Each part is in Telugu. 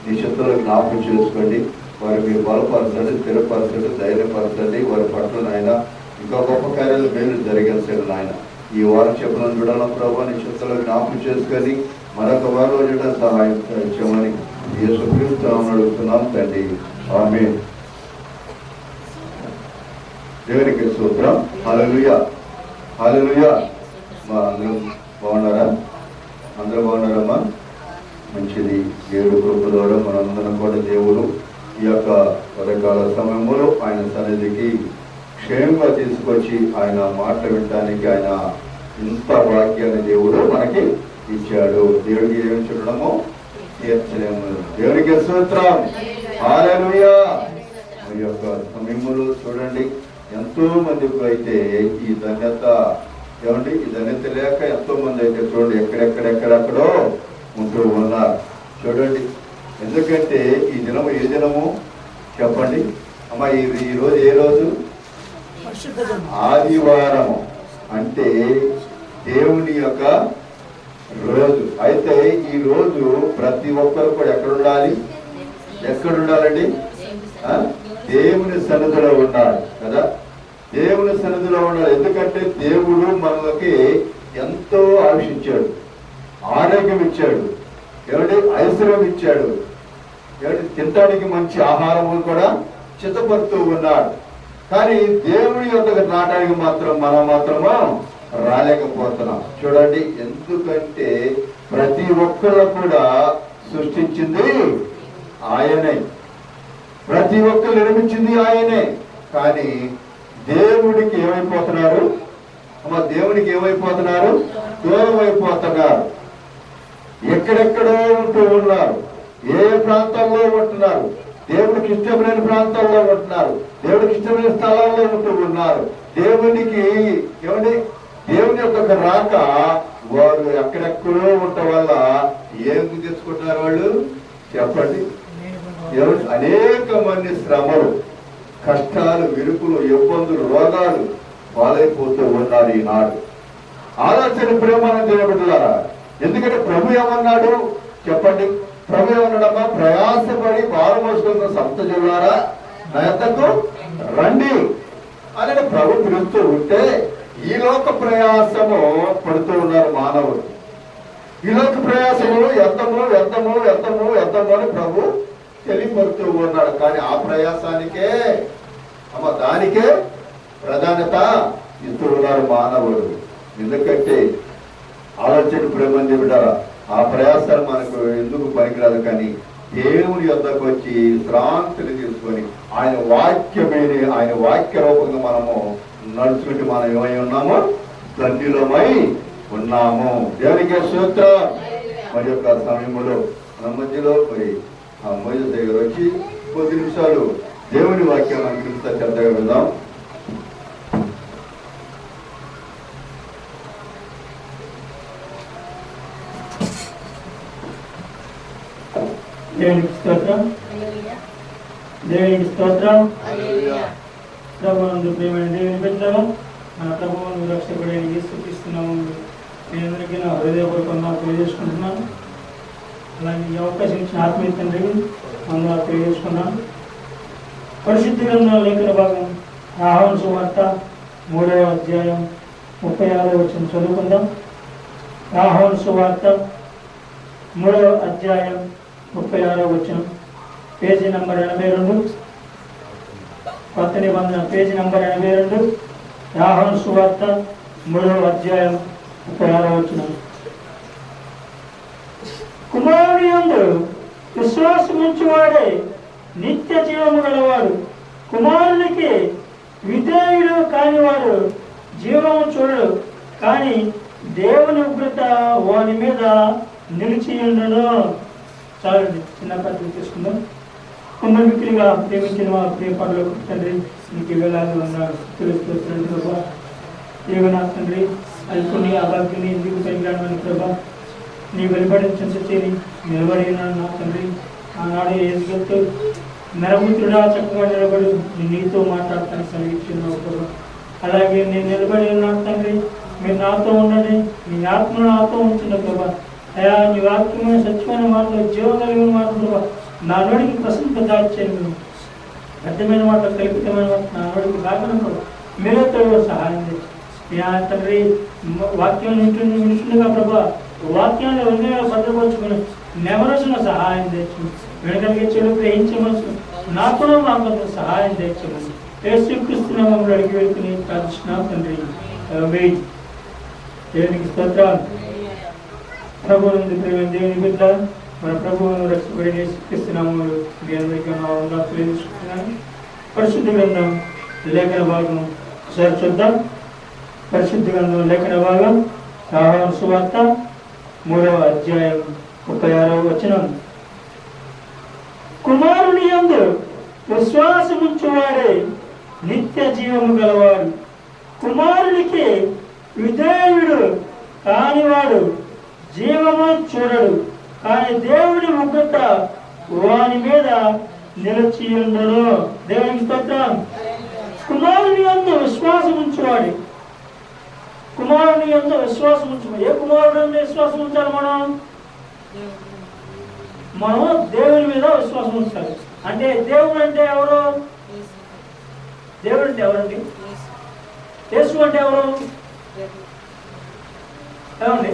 నీ చిత్తంలో జ్ఞాపకం చేసుకోండి. వారు మీరు బలపరచండి, స్థిరపరచండి, ధైర్యపరచండి. వారి పట్ల నాయన ఇంకా గొప్ప కార్యాలు మేలు జరిగించండి నాయన. ఈ వారం చెప్పిన బిడ్డల ప్రభావ నీ చిత్తంలో జ్ఞాపకం చేసుకొని మరొక వారం రోజు సహాయం చేయమని యేసుక్రీస్తు నామమున అడుగుతున్నాం తండ్రి, ఆమేన్. దేవునికి స్తోత్రం. హల్లెలూయా, హల్లెలూయా. అందరూ బాగున్నారా? అందరూ బాగున్నారమ్మా? మంచిది. దేవుడు కృప ద్వారా మనందరం కూడా దేవుడు ఈ యొక్క ఉదయకాల సమయంలో ఆయన సన్నిధికి క్షేమంగా తీసుకొచ్చి ఆయన మాట వినడానికి ఆయన ఇంత వాక్యాన్ని దేవుడు మనకి ఇచ్చాడు. దేవుడికి ఏమి చూడడము తీర్చలేము. దేవునికి స్తోత్రం. హల్లెలూయా. ఈ యొక్క సమయంలో చూడండి, ఎంతో మందికి అయితే ఈ ధన్యత ఏమండి, ఈ ధన్యత లేక ఎంతో మంది అయితే చూడండి ఎక్కడెక్కడెక్కడెక్కడో ఉంటూ ఉన్నారు. చూడండి, ఎందుకంటే ఈ దినము ఏ దినము చెప్పండి అమ్మా? ఈ రోజు ఏ రోజు? ఆదివారము. అంటే దేవుని యొక్క రోజు. అయితే ఈ రోజు ప్రతి ఒక్కరు కూడా ఎక్కడ ఉండాలి? ఎక్కడ ఉండాలండి? దేవుని సన్నిధిలో ఉండాలి కదా. దేవుని సన్నిధిలో ఉండాలి. ఎందుకంటే దేవుడు మనకి ఎంతో ఆశించాడు, ఆరోగ్యం ఇచ్చాడు, ఏమంటే ఐశ్వర్యం ఇచ్చాడు, ఏమంటే తినడానికి మంచి ఆహారము కూడా చిత్తపడుతూ ఉన్నాడు. కానీ దేవుడి యొక్క నాటానికి మాత్రం మనం మాత్రము రాలేకపోతున్నాం. చూడండి, ఎందుకంటే ప్రతి ఒక్కరు కూడా సృష్టించింది ఆయనే, ప్రతి ఒక్కరు నిర్మించింది ఆయనే. కానీ దేవుడికి ఏమైపోతున్నారు అమ్మ? దేవునికి ఏమైపోతున్నారు? దూరం అయిపోతున్నారు. ఎక్కడెక్కడో ఉంటూ ఉన్నారు, ఏ ప్రాంతాల్లో ఉంటున్నారు, దేవుడికి ఇష్టమైన ప్రాంతాల్లో ఉంటున్నారు, దేవుడికి ఇష్టమైన స్థలాల్లో ఉంటూ ఉన్నారు. దేవునికి ఏమండి, దేవుని యొక్క రాక వారు ఎక్కడెక్కడో ఉండటం వల్ల ఏం తెచ్చుకుంటున్నారు వాళ్ళు చెప్పండి? అనేక మంది శ్రమలు, కష్టాలు, విరుపులు, ఇబ్బందులు, రోగాలు పాలైపోతూ ఉన్నారు ఈనాడు. ఆలోచన ప్రేమను దేవుడులారా. ఎందుకంటే ప్రభు ఏమన్నాడు చెప్పండి? ప్రభు ఏమన్నాడమ్మా? ప్రయాసపడి భారం మోసుకున్న సంత జనులారా నా యొద్దకు రండి అని ప్రభు పిలుస్తూ ఉంటే ఈ లోక ప్రయాసము పడుతూ ఉన్నారు మానవుడు. ఈ లోక ప్రయాసములు వ్యర్థము వ్యర్థము వ్యర్థము వ్యర్థము అని ప్రభు తెలియపడుతూ ఉన్నాడు. కానీ ఆ ప్రయాసానికే దానికే ప్రాధాన్యత ఇస్తూ ఉన్నారు మానవుడు. ఎందుకంటే ఆలోచన ప్రేమని బిడ్డారా, ఆ ప్రయాసాలు మనకు ఎందుకు పనికిరాదు. కానీ దేవుని యొద్దకు వచ్చి శ్రాంతిని తీసుకొని ఆయన వాక్యమేని ఆయన వాక్య రూపంగా మనము నడుచుకుంటే మనం ఏమై ఉన్నామో ధన్యులమై ఉన్నాము. దేవునికి స్తోత్రం. మరి యొక్క సమయంలో మన మధ్యలో మరి ఆ మోజేసు దగ్గర వచ్చి కొద్ది నిమిషాలు దేవుని వాక్యాన్ని అంకిత శ్రద్ధగా వెళ్దాం. దేవునికి స్తోత్రం, దేవునికి స్తోత్రం. ప్రభువునందు ప్రియమైన దేవుని బిడ్డలారా, మన ప్రభువును రక్షకుడైన యేసుక్రీస్తున్నాము నేను అందరికీ నా హృదయపూర్వకంగా తెలియజేసుకుంటున్నాను. అలాగే ఈ అవకాశం ఇచ్చిన ఆత్మీయ తండ్రి అందరూ తెలియజేసుకున్నాను. పరిశుద్ధ గ్రంథం లేఖన భాగం యోహాను సువార్త 3వ అధ్యాయం 36వ వచనం చదువుకుందాం. యోహాను సువార్త 3వ అధ్యాయం 36వ వచనం, పేజీ నంబర్ 82, కొత్త నిబంధన పేజీ నంబర్ 82, యోహాను సువార్త 3వ అధ్యాయం 36వ వచనం. కుమారుని యందు విశ్వాసముంచువాడే నిత్య జీవము గలవాడు, కుమారునికి విధేయుడు కానివాడు జీవము చూడడు, కానీ దేవుని ఉగ్రత వాని మీద నిలిచి ఉండును. చాలండి, చిన్న పద్ధతి తీసుకుందాం. కొందరు మిక్కిలిగా ప్రేమించిన వారు ప్రియ పనులకు తండ్రి నీకు వేలాది ఉన్నాడు తెలుస్తున్న ఏమన్నా తండ్రి అల్పుని అభాగ్యుని ఎందుకు కలిగాను ప్రభా నీ వెలువడించని నిలబడినాడు నా తండ్రి. ఆనాడు ఎందుకు నరముద్రుడా చక్కగా నిలబడి నీతో మాట్లాడతాను కలిగించిన ప్రభా. అలాగే నేను నిలబడి ఉన్నాను తండ్రి, మీరు నాతో ఉండండి, మీ ఆత్మ నాతో ఉంచిన ప్రభా. అయా నీ వాక్యమైన సత్యమైన మాటలు జీవం కలిగిన మాటలు నా నోడికి ప్రసంత దాచాను. అర్థమైన మాటలు కల్పితమైన మాటలు నా నోడికి కాకుండా మీరే తోడు సహాయం తెచ్చు. తండ్రి వాక్యం వింటుండగా ప్రభా వాక్యాన్ని హృదయంలో భద్రపరుచుకుని నెమరసిన సహాయం తెచ్చు. వెనకలిగే చెడు గ్రహించే మనసు నాకు మాకు సహాయం తెచ్చమని యేసుక్రీస్తు నామములో అడిగి వెళ్తుని ప్రార్థిస్తున్నాం తండ్రి. దేవునికి స్తోత్రాలు. ప్రభువు దేవుని బిడ్డ మన ప్రభువును రక్షకుడైన యేసుక్రీస్తు నామములో మీ అందరికీ నా వందనాలు తెలియజేస్తున్నాను. పరిశుద్ధ గ్రంథం లేఖన భాగం ఒకసారి చూద్దాం. పరిశుద్ధ గ్రంథం లేఖన భాగం యోహాను సువార్త 3వ అధ్యాయం 36వ వచనం. కుమారుని యందు విశ్వాసముంచువాడే నిత్య జీవము గలవాడు. కుమారునికి విధేయుడు కానివాడు జీవము చూడడు, కానీ దేవుని ఉగ్రత వాని మీద నిలిచి ఉండడు. దేవునికి స్తోత్రం. కుమారుని యందు విశ్వాసం ఉంచువాడు. కుమారుని యందు విశ్వాసం ఉంచువాడు. ఏ కుమారుడు విశ్వాసం ఉంచాలి? మనం దేవుని మీద విశ్వాసం ఉంచాలి. అంటే దేవుడు అంటే ఎవరు? దేవుడు అంటే ఎవరండి? యేసు అంటే ఎవరు? ఏమండి?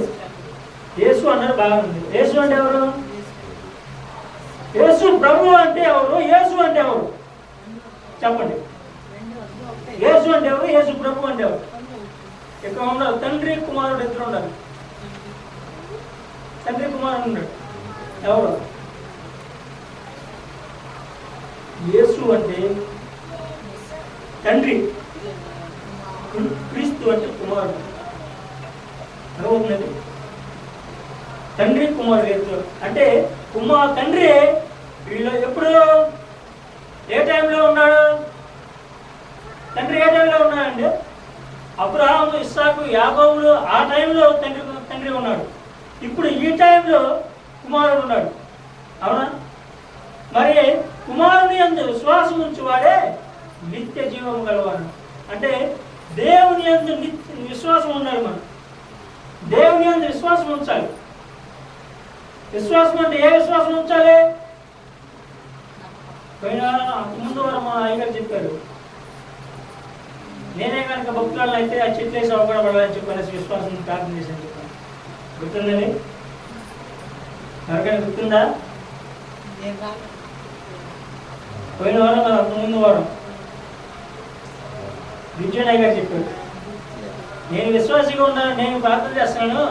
యేసు అన్నారు బాగుంది. యేసు అంటే ఎవరు? యేసు ప్రభు అంటే ఎవరు? యేసు అంటే ఎవరు? చెప్పండి. యేసు అంటే ఎవరు? యేసు ప్రభు అంటే ఎవరు? ఇక్కడ ఉన్నారు తండ్రి కుమారుడు ఇద్దరు ఉండాలి. తండ్రి కుమారుడు ఉన్నాడు. ఎవరు? యేసు అంటే తండ్రి, క్రీస్తు అంటే కుమారుడు. అర్థమవుతున్నది? తండ్రి కుమారుడు అంటే తండ్రి వీళ్ళు ఎప్పుడు ఏ టైంలో ఉన్నాడు? తండ్రి ఏ టైంలో ఉన్నాడండి? అబ్రహాము, ఇస్సాకు, యాకోబులు ఆ టైంలో తండ్రి ఉన్నాడు. ఇప్పుడు ఈ టైంలో కుమారుడు ఉన్నాడు. అవునా? మరి కుమారుని యందు విశ్వాసం ఉంచువాడే నిత్య జీవము గలవాడు. అంటే దేవుని యందు విశ్వాసం ఉండాలి. మనం దేవుని యందు విశ్వాసం ఉంచాలి. విశ్వాసం అంటే ఏ విశ్వాసం ఉంచాలి? ముందు వారు మా అయ్యగారు చెప్పారు, నేనే కనుక భక్తులను అయితే ఆ చెట్లేసి అవకాశపడాలని చెప్పాను, విశ్వాసం ప్రార్థన చేశాను చెప్పాను. గుర్తుందండి? ఎవరికైనా గుర్తుందా? పోయిన వారం కదా, అంతకుముందు వారం విజయనాయ్ గారు చెప్పారు, నేను విశ్వాసంగా ఉన్నాను, నేను ప్రార్థన చేస్తున్నాను,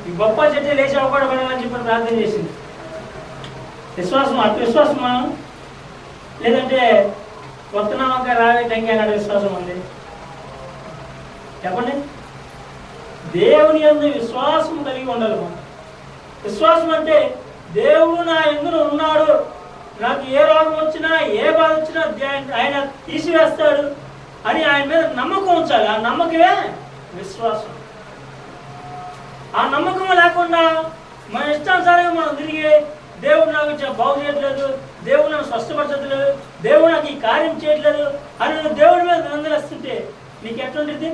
ఈ గొప్ప చెట్టు లేచి అవకాశపడాలని చెప్పి ప్రార్థన చేసింది. విశ్వాసం అటు విశ్వాసమా, లేదంటే కొత్త నమ్మకం రావే టంకి అన్నాడు విశ్వాసం ఉంది? చెప్పండి. దేవుని యందు విశ్వాసం కలిగి ఉండాలి. మనం విశ్వాసం అంటే దేవుడు నా యందు ఉన్నాడు, నాకు ఏ రోగం వచ్చినా ఏ బాధ వచ్చినా ఆయన తీసివేస్తాడు అని ఆయన మీద నమ్మకం ఉంచాలి. ఆ నమ్మకమే విశ్వాసం. ఆ నమ్మకం లేకుండా మన ఇష్టానుసారంగా మనం తిరిగి దేవుడు నాకు బాగు చేయట్లేదు, దేవుడు నాకు స్వస్థపరచట్లేదు, దేవుడు నాకు ఈ కార్యం చేయట్లేదు అని నువ్వు దేవుడి మీద నిందలేస్తుంటే నీకు ఎట్లుంటుంది?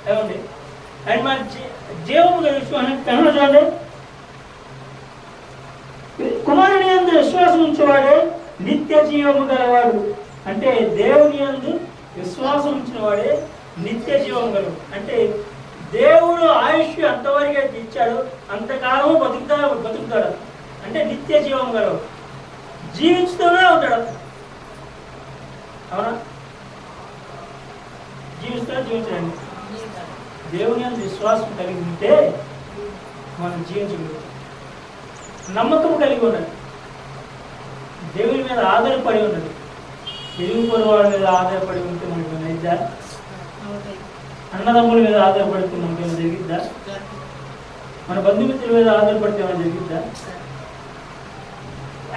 ఏమండి? ఆయన మన జీవము చూడండి. కుమారుని యందు విశ్వాసం ఉంచేవాడే నిత్య జీవము గలవాడు. అంటే దేవుని యందు విశ్వాసం ఉంచిన వాడే నిత్య జీవం గలవాడు. అంటే దేవుడు ఆయుష్ అంతవరకు అయితే ఇచ్చాడు, అంతకాలము బతుకుతాడు. అంటే నిత్య జీవం గలవాడు, జీవించుతూనే ఉంటాడు. అవునా? జీవించండి. దేవుని యందు విశ్వాసం కలిగి ఉంటే మనం జీవించగలుగుతాం. నమ్మకం కలిగి ఉన్నది, దేవుని మీద ఆధారపడి ఉన్నది. తెలుగు పొరవాడి మీద ఆధారపడి ఉంటే మనకు నైద్దా? అన్నదమ్ముల మీద ఆధారపడితే మనకేమైనా జరిగిద్దా? మన బంధుమిత్రుల మీద ఆధారపడితే ఏమైనా జరిగిద్దా?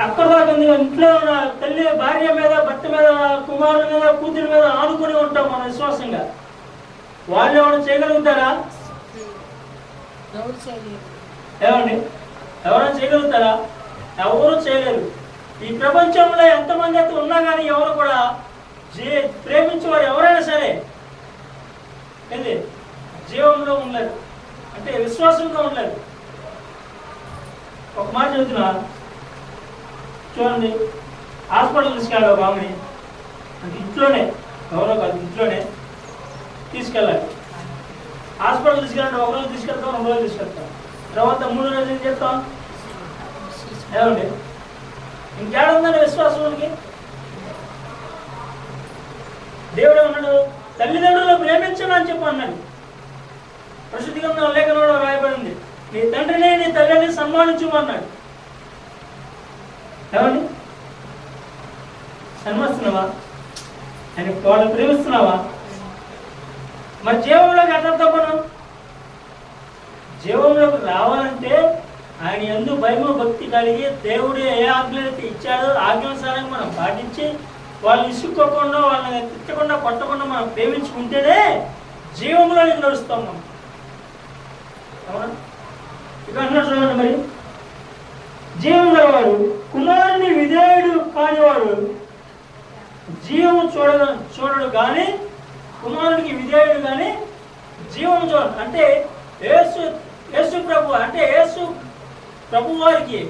అక్కడదాకా ఇంట్లో ఉన్న తల్లి, భార్య మీద, భర్త మీద, కుమారుల మీద, కూతురి మీద ఆనుకుని ఉంటాం మనం విశ్వాసంగా. వాళ్ళు ఏమైనా చేయగలుగుతారా? ఏమండి? ఎవరైనా చేయగలుగుతారా? ఎవరు చేయలేరు. ఈ ప్రపంచంలో ఎంతమంది అయితే ఉన్నా కానీ ఎవరు కూడా ప్రేమించేవారు ఎవరైనా సరే ఏంది జీవంలో ఉండరు. అంటే విశ్వాసంగా ఉండలేదు. ఒక మాట చెబుతున్నా చూడండి, హాస్పిటల్ తీసుకెళ్ళాలి ఒక ఆమెని, అంటే ఇంట్లోనే, ఎవరో కాదు, ఇంట్లోనే తీసుకెళ్ళాలి. హాస్పిటల్ తీసుకెళ్ళాలంటే ఒక రోజు తీసుకెళ్తాం, 2 రోజులు తీసుకెళ్తాం, తర్వాత 3 రోజులు ఏం చెప్తాం? ఏమండి ఇంకేడుందండి విశ్వాసానికి? దేవుడు ఏమన్నాడు? తల్లిదండ్రులు ప్రేమించను అని చెప్పి అన్నాడు. పరిశుద్ధ గ్రంథం లేఖనంలో రాయబడింది, నీ తండ్రిని నీ తల్లిని సన్మానించమన్నాడు. ఏమండి సన్మానిస్తున్నావా? ఆయన వాళ్ళు ప్రేమిస్తున్నావా? మరి జీవంలోకి ఎట్లా తప్పను? జీవంలోకి రావాలంటే ఆయన యందు భయము భక్తి కలిగి దేవుడు ఏ ఆజ్ఞలైతే ఇచ్చాడో ఆజ్ఞానుసారంగా మనం పాటించి వాళ్ళని ఇసుక్కోకుండా, వాళ్ళని తిట్టకుండా, కొట్టకుండా మనం ప్రేమించుకుంటేనే జీవంలో నడుస్తాం మనం. అవునా? ఇక అన్నాడు చూడండి, మరి జీవం గలవాడు కుమారుని విధేయుడు కానివాడు జీవము చూడడు కానీ, కుమారుడికి విధేయుడు కానీ జీవము చూడడు. అంటే యేసు ప్రభు, అంటే యేసు ప్రభు వారికి,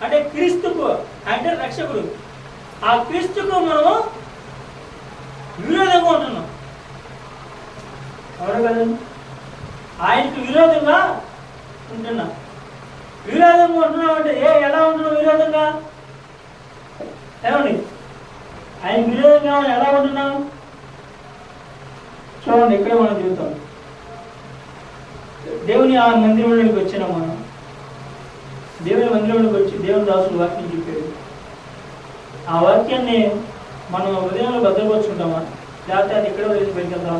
అంటే క్రీస్తుకు, అంటే రక్షకుడు, ఆ క్రీస్తుకు మనము విరోధంగా ఉంటున్నాం. అవును కదండి? ఆయనకు విరోధంగా ఉంటున్నాం. విరోధంగా ఉంటున్నాం అంటే ఎలా ఉంటున్నాం? విరోధంగా ఏమండి? ఆయన విరోధంగా ఎలా ఉంటున్నాం? చూడండి, ఇక్కడే మనం చూద్దాం. దేవుని ఆ మందిరంలోకి వచ్చినాం మనం. దేవుని మందిరంలోకి వచ్చి దేవుని దాసుడు వాక్యం చెప్పాడు. ఆ వాక్యాన్ని మనం హృదయంలో భద్రపరుచుకుంటామా, లేకపోతే అది ఎక్కడో వెళ్ళి బయటకెళ్తాం?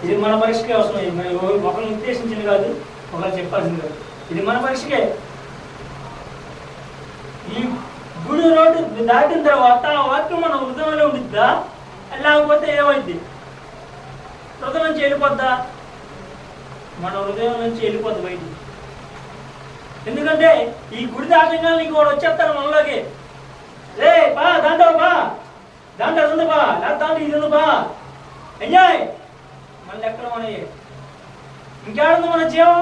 ఇది మన పరీక్షకే అవసరం. ఒకరిని ఉద్దేశించింది కాదు, ఒకరు చెప్పాల్సింది కాదు. ఇది మన పరీక్షకే. ఈ గుడి రోడ్డు దాటిన తర్వాత ఆ వాక్యం మన హృదయంలో ఉండిద్దా, లేకపోతే ఏమైంది? హృదయం నుంచి వెళ్ళిపోద్దా? మన హృదయం నుంచి వెళ్ళిపోద్ది బయటికి. ఎందుకంటే ఈ గుడి దాటంగా నీకు వాడు వచ్చేస్తాడు మనలోకి. బా దాంట్లో బా, దాంట్లో అది ఉంది బా, లేదా దాంట్లో ఇది ఉంది బా, ఎంజాయ్. మళ్ళీ ఎక్కడ మన ఇంకేడుంది మన జీవం?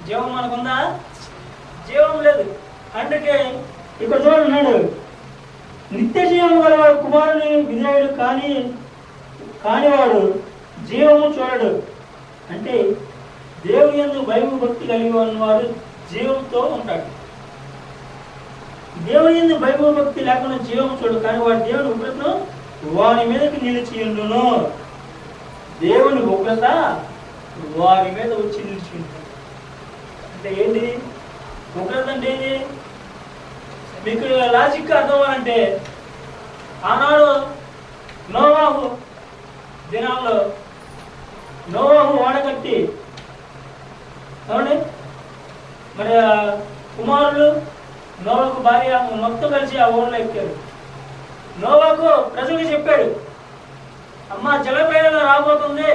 జీవం మనకుందా? జీవం లేదు. అందుకే ఇక్కడ చూడండి, నిత్య జీవం గలవాడు కుమారుని విధేయుడు కానివాడు జీవము చూడడు. అంటే దేవుని యందు భయము భక్తి కలిగి ఉన్నవాడు జీవంతో ఉంటాడు. దేవుని యందు భయము భక్తి లేకుండా జీవం చూడు, కానీ వాడు దేవుని ఉగ్రతను వారి మీదకి నిలిచి ఉండును. దేవుని ఉగ్రత వారి మీద వచ్చి నిలిచి ఉంటాడు. అంటే ఏంటి ఉగ్రత? అంటే ఏంటి? మీకు లాజిక్ అర్థం అవ్వాలంటే, ఆనాడు నోవాహు దినాల్లో నోవాహు వాడకట్టి, అవునండి, మరి కుమారులు నోవాకు భార్య మొత్తం కలిసి ఆ ఊళ్ళో ఎక్కారు. నోవాకు ప్రజలకు చెప్పాడు, అమ్మ జలప్రయాణ రాబోతుంది,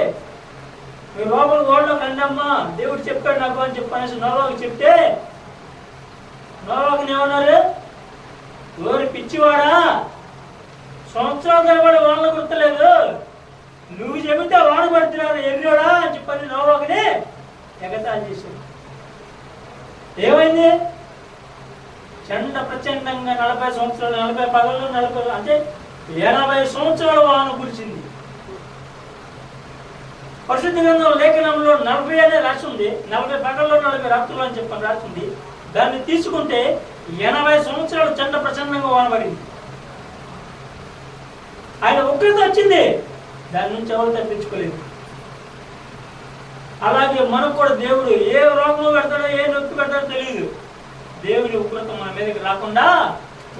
మీరు లోపల ఓడలో కండమ్మా, దేవుడు చెప్పాడు నాకు అని చెప్పనేసి నోవాకు చెప్తే, నోవాకుని ఏమన్నారు? ఓరి పిచ్చివాడా, సంవత్సరాల తరబడి వానలు గుర్తలేదు, నువ్వు చెబితే వాన పడుతున్నాడు ఎర్రోడా అని చెప్పని నోవాకుని ఎగతాళి చేశాడు. ఏమైంది? చండ ప్రచండంగా 40 సంవత్సరాలు, 40 పగలు, 40 అంటే 80 సంవత్సరాల వాన కురిచింది. పరిశుద్ధ గ్రంథం లేఖనంలో 40 అనే రాసి ఉంది. 40 పగల్లో 40 రాత్రులు అని చెప్పని రాసింది. దాన్ని తీసుకుంటే 80 సంవత్సరాలు చండ ప్రచండంగా వాన పడింది. ఆయన ఉగ్రత వచ్చింది, దాని నుంచి ఎవరు తప్పించుకోలేదు. అలాగే మనకు కూడా దేవుడు ఏ రోగం పెడతాడో, ఏ నొప్పి పెడతాడో తెలియదు. దేవుని ఉగ్రత మన మీదకి రాకుండా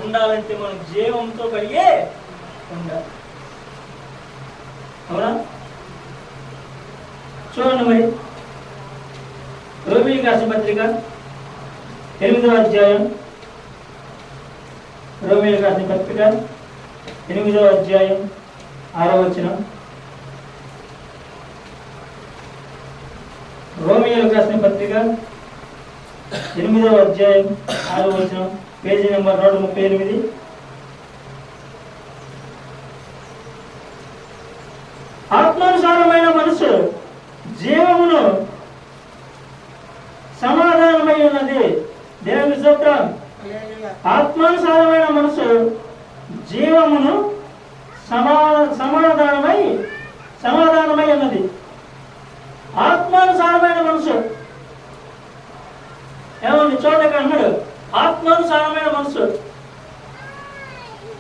ఉండాలంటే మనం జీవంతో కలిగే ఉండాలి. అవునా? చూడండి, మరి రోమీయులకు రాసిన పత్రిక 8వ అధ్యాయం, రోమీయులకు రాసిన పత్రిక 8వ అధ్యాయం 6వ వచనం. రోమీయులకు రాసిన పత్రిక 8వ అధ్యాయం 6వ వచనం, పేజీ నెంబర్ 138. ఆత్మానుసారమైన మనసు జీవమును సమాధానమై ఉన్నది. దేవుని స్తోత్రం. ఆత్మానుసారమైన మనసు జీవమును సమాధానమై ఉన్నది. ఆత్మానుసారమైన మనసు ఏమన్నా చూడక అన్నాడు, ఆత్మానుసారమైన మనసు.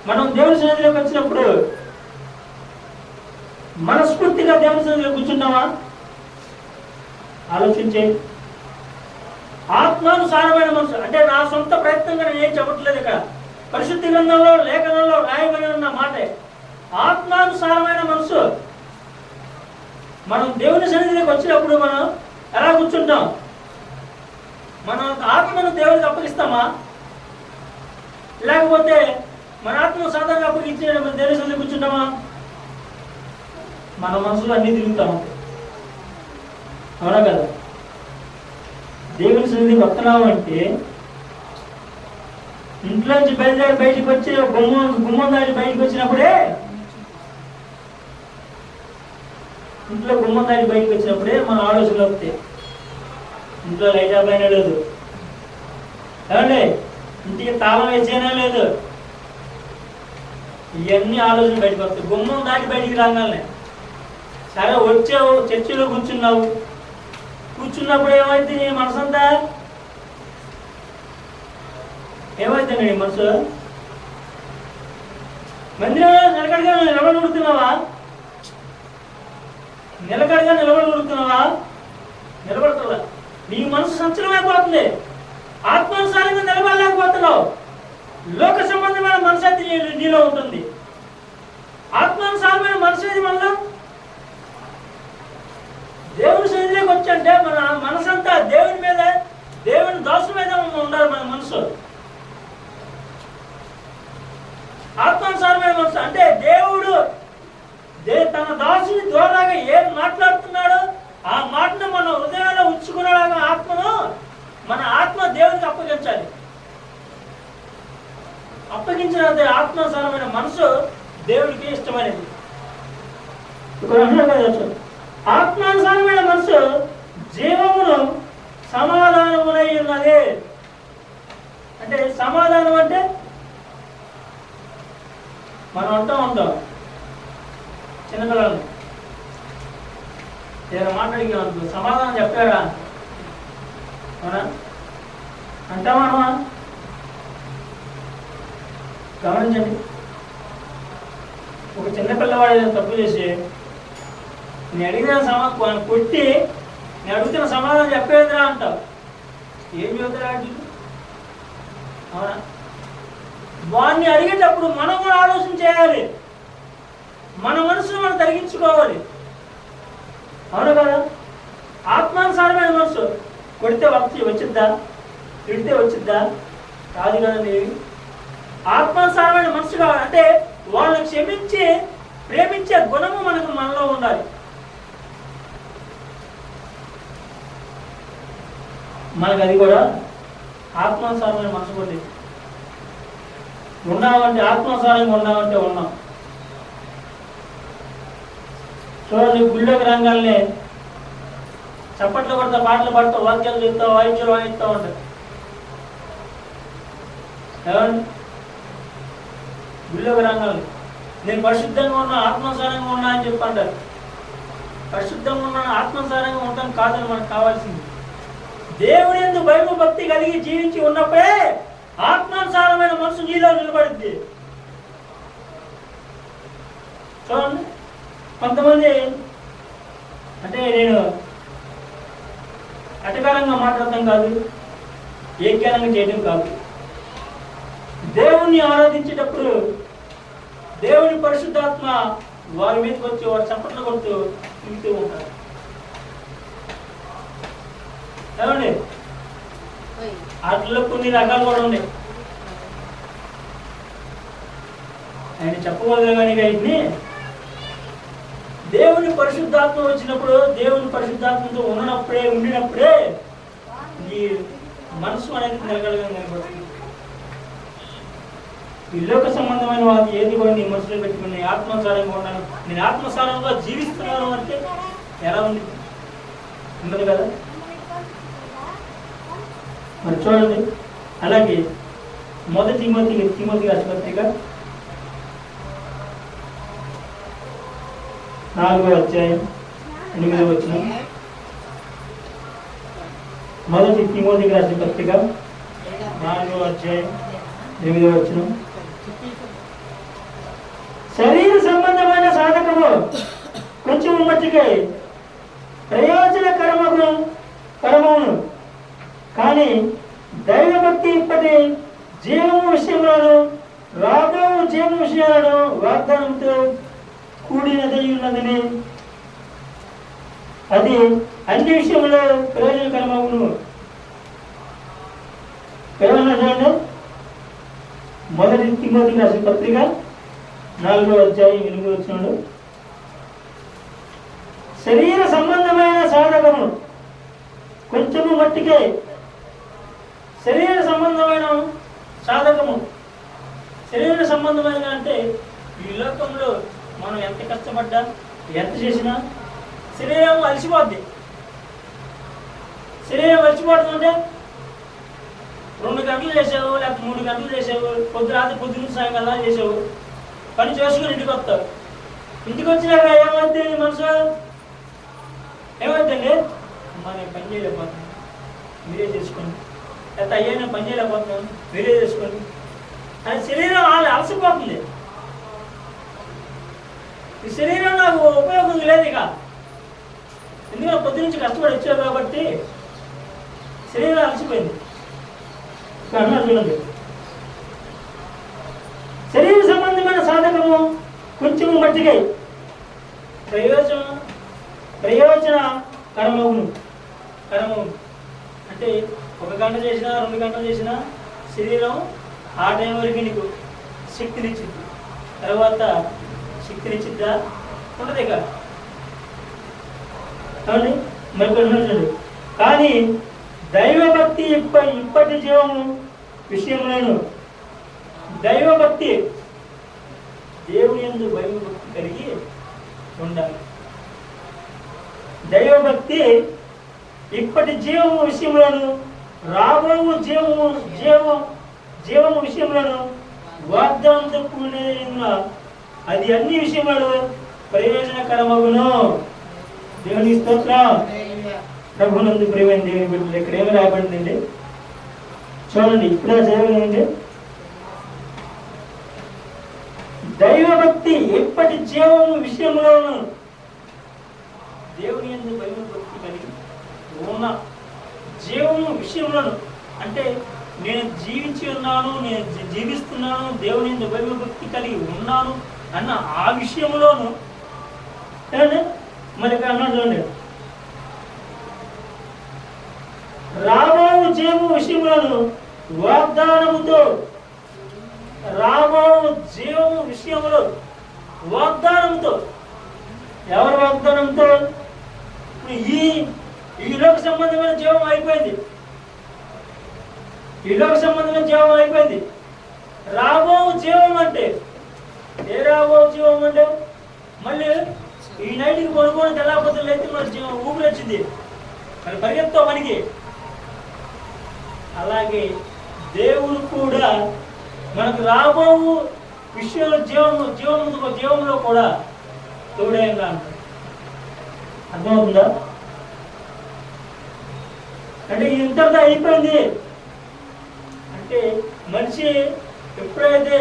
మనం దేవుని సన్నిధిలోకి వచ్చినప్పుడు మనస్ఫూర్తిగా దేవుని సన్నిధిలో కూర్చుంటామా? ఆలోచించే. ఆత్మానుసారమైన మనసు అంటే నా సొంత ప్రయత్నంగా నేను ఏం చెప్పట్లేదు. ఇక్కడ పరిశుద్ధ గ్రంథంలో లేఖనంలో రాయబడి ఉన్న మాటే ఆత్మానుసారమైన మనసు. మనం దేవుని సన్నిధిలోకి వచ్చినప్పుడు మనం ఎలా కూర్చుంటాం? మన ఆత్మను దేవుడికి అప్పగిస్తామా? లేకపోతే మన ఆత్మను సాధారణంగా అప్పగించే దేవుని సన్నిధిలో కూర్చుంటామా? మన మనసులో అన్ని తిరుగుతాం. అవునా కదా? దేవుని సన్నిధికి వస్తున్నాము అంటే ఇంట్లోంచి బయటికి వచ్చి గుమ్మం దాటి బయటకు వచ్చినప్పుడే మన ఆలోచనలు వస్తాయి. ఇంట్లో లైట్ ఆఫ్ అయినా లేదు, ఏమండి ఇంటికి తాళం వేసేనా లేదు, ఇవన్నీ ఆలోచనలు బయటకు వస్తాయి. గుమ్మం దాటి బయటికి రాగానే సరే వచ్చావు, చర్చిలో కూర్చున్నప్పుడు ఏమైతే నీ మనసంతా ఏమైతే నీ మనసు? మందిరంలో నిలకడగా నిలబడుతున్నావా? నిలబడుతున్నా. నీ మనసు సంచలమైపోతుంది. ఆత్మానుసారంగా నిలబడలేకపోతున్నావు. లోక సంబంధమైన మనసు అయితే నీలో ఉంటుంది. ఆత్మానుసారమైన మనసు ఏది మనలో? దేవుని సన్నిధిలోకి వచ్చంటే మన మనసంతా దేవుని మీద, దేవుని దాసు మీద ఉండాలి మన మనసు. ఆత్మానుసారమైన మనసు అంటే దేవుడు తన దాసుని ద్వారాగా ఏం మాట్లాడుతున్నాడో ఆ మాటను మన హృదయాల్లో ఉంచుకునేలాగా మన ఆత్మ దేవునికి అప్పగించాలి. అప్పగించిన ఆత్మానుసారమైన మనసు దేవుడికి ఇష్టమైనది. ఆత్మానుసారమైన మనసు జీవమును సమాధానమునై ఉన్నది. అంటే సమాధానం అంటే మనం ఉంటాం చిన్నపిల్లలు ఏదైనా మాట్లాడికి సమాధానం చెప్పాడా? అవునా అంటామా? గమనించండి. ఒక చిన్నపిల్లవాడు ఏదైనా తప్పు చేసి నేను అడిగిన కొట్టి నేను అడుగుతున్న సమాధానం చెప్పేదిరా అంటావు. ఏం చెబుతారా? అవునా? వాడిని అడిగేటప్పుడు మనం కూడా ఆలోచన చేయాలి. మన మనసును మనం తగ్గించుకోవాలి. అవును కదా? ఆత్మానుసారమైన మనసు కొడితే వచ్చిద్దా? తిడితే వచ్చిద్దా? కాదు కదండి. ఆత్మానుసారమైన మనసు కావాలి అంటే వాళ్ళని క్షమించి ప్రేమించే గుణము మనలో ఉండాలి. మనకు అది కూడా ఆత్మానుసారమైన మనసు కొద్ది ఉన్నామంటే, ఆత్మానుసారంగా ఉన్నామంటే ఉన్నాం. చూడండి, గుళ్ళోకి రంగాల్ని చప్పట్లు కొడతా, పాటలు పాడుతూ, వాక్యాలు చెప్తా, వాయిద్యాలు వాయిస్తూ ఉంటారు. ఏమండి? గుళ్ళోకి రంగాలు నేను పరిశుద్ధంగా ఉన్నా, ఆత్మానుసారంగా ఉన్నా అని చెప్పంటారు. పరిశుద్ధంగా ఉన్నాను, ఆత్మానుసారంగా ఉంటాను కాదని మనకు కావాల్సింది. దేవుని యందు భయము భక్తి కలిగి జీవించి ఉన్నప్పుడే ఆత్మానుసారమైన మనసు నీలో నిలబడింది. చూడండి, కొంతమంది అంటే నేను అటకాలంగా మాట్లాడటం కాదు, ఏకాలంగా చేయడం కాదు. దేవుణ్ణి ఆరాధించేటప్పుడు దేవుని పరిశుద్ధాత్మ వారి మీదకి వచ్చి వారు చప్పట్లు కొడుతూ తింటూ ఉంటారు. ఏమండి? వాటిలో కొన్ని రకాలు కూడా ఉన్నాయి. ఆయన చెప్పకూడదు కానీ వీటిని దేవుని పరిశుద్ధాత్మ వచ్చినప్పుడు, దేవుని పరిశుద్ధాత్మతో ఉండినప్పుడే ఈ మనసు అనేది నిలకడగా నిలబడుతుంది. ఈ లోక సంబంధమైన వాటి ఏది కూడా నీ మనసులో పెట్టుకుని ఆత్మసారంగా ఉన్నాను, నేను ఆత్మసారంగా జీవిస్తున్నాను అంటే ఎలా ఉంది? ఉండదు కదా. మరి చూడండి, అలాగే మొదటి తిమోతి రాసిన పత్రిక 4వ అధ్యాయం 8వ వచనం. మొదటి తిమోతికి రాసిన పత్రిక 4వ అధ్యాయం 8వ వచనం. శరీర సంబంధమైన సాధకము కొంచెం మట్టికే ప్రయోజనకరమవును, కానీ దైవభక్తి ఇప్పటి జీవము విషయంలోను రాబో జీవము విషయాలను వాగ్దానంతో కూడినదై ఉన్నదని, అది అన్ని విషయంలో ప్రయోజనకరమవును. ఏమన్నా చూడండి, మొదటి తిమోతికి రాసిన పత్రిక 4వ అధ్యాయం 8వ వచనంలో శరీర సంబంధమైన సాధకము కొంచెము మట్టికే. శరీర సంబంధమైన సాధకము, శరీర సంబంధమైన అంటే ఈ లోకంలో మనం ఎంత కష్టపడ్డా ఎంత చేసినా శరీరం అలసిపోద్ది. శరీరం అలసిపోతుందంటే 2 గంటలు చేసావు, లేకపోతే 3 గంటలు చేసావు, పొద్దున్న సాయంకాలం చేసావు, పని చేసుకుని ఇంటికి వస్తావు. ఇంటికి వచ్చినాక ఏమైంది మనసు? ఏమైందండి, నేను పని చేయలేకపోతున్నాను, మీరే చేసుకోండి, లేకపోతే అయ్యా నేను పని చేయలేకపోతున్నాను, మీరే చేసుకోండి అని శరీరం అలసిపోతుంది. ఈ శరీరం నాకు ఉపయోగం లేదు ఇక, ఎందుకంటే పొద్దు నుంచి కష్టపడి వచ్చావు కాబట్టి శరీరం అలసిపోయింది. అన్నారు చూడండి, శరీర సంబంధమైన సాధకము కొంచెము మట్టికై ప్రయోజనకరమవును. అంటే 1 గంట చేసినా 2 గంటలు చేసినా శరీరం ఆ టైం వరకు నీకు శక్తినిచ్చింది, తర్వాత శక్తినిచ్చిద్దా ఉండదు ఇక. కాబట్టి మరి చూడండి, కానీ దైవభక్తి ఇప్పటి జీవము విషయంలోను, దైవభక్తి దేవుని యందు భయభక్తి కలిగి ఉండాలి. దైవభక్తి ఇప్పటి జీవము విషయంలోను రాబో జీవము విషయంలోను వాగ్దానంతో కూడిన, అది అన్ని విషయంలో ప్రయోజనకరమగును. దేవుని స్తోత్రం. ప్రభునందు ప్రియమైన దేవుని బిడ్డలు, ఇక్కడ ఏమి రాబడిందండి చూడండి, ఇప్పుడే చదవలేండి. దైవభక్తి ఎప్పటి జీవము విషయంలోను దేవుని యందు భయభక్తి కలిగి ఉన్న జీవము విషయంలోను, అంటే నేను జీవించి ఉన్నాను, నేను జీవిస్తున్నాను, దేవుని యందు భయభక్తి కలిగి ఉన్నాను అన్న ఆ విషయంలోను మరి అన్నాడు చూడండి, రాబో జీవము విషయంలోను వాగ్దానముతో, రాబో జీవము విషయంలో వాగ్దానంతో. ఎవరి వాగ్దానంతో? ఈ లోక సంబంధమైన జీవం అయిపోయింది, ఈ లోక సంబంధమైన జీవం అయిపోయింది. రాబో జీవం అంటే ఏ రాబో జీవం అంటే మళ్ళీ ఈ నైట్కి కొనుక్కొని తెల్లపోతులు అయితే మన జీవం ఊపిరి వచ్చింది, మరి పరిగెత్తాం మనకి. అలాగే దేవుడు కూడా మనకు రాబో విషయంలో జీవంలో కూడా తోడేయంగా అంటాడు. అర్థమవుతుందా? అంటే ఇంతటితో అయిపోయింది అంటే మనిషి ఎప్పుడైతే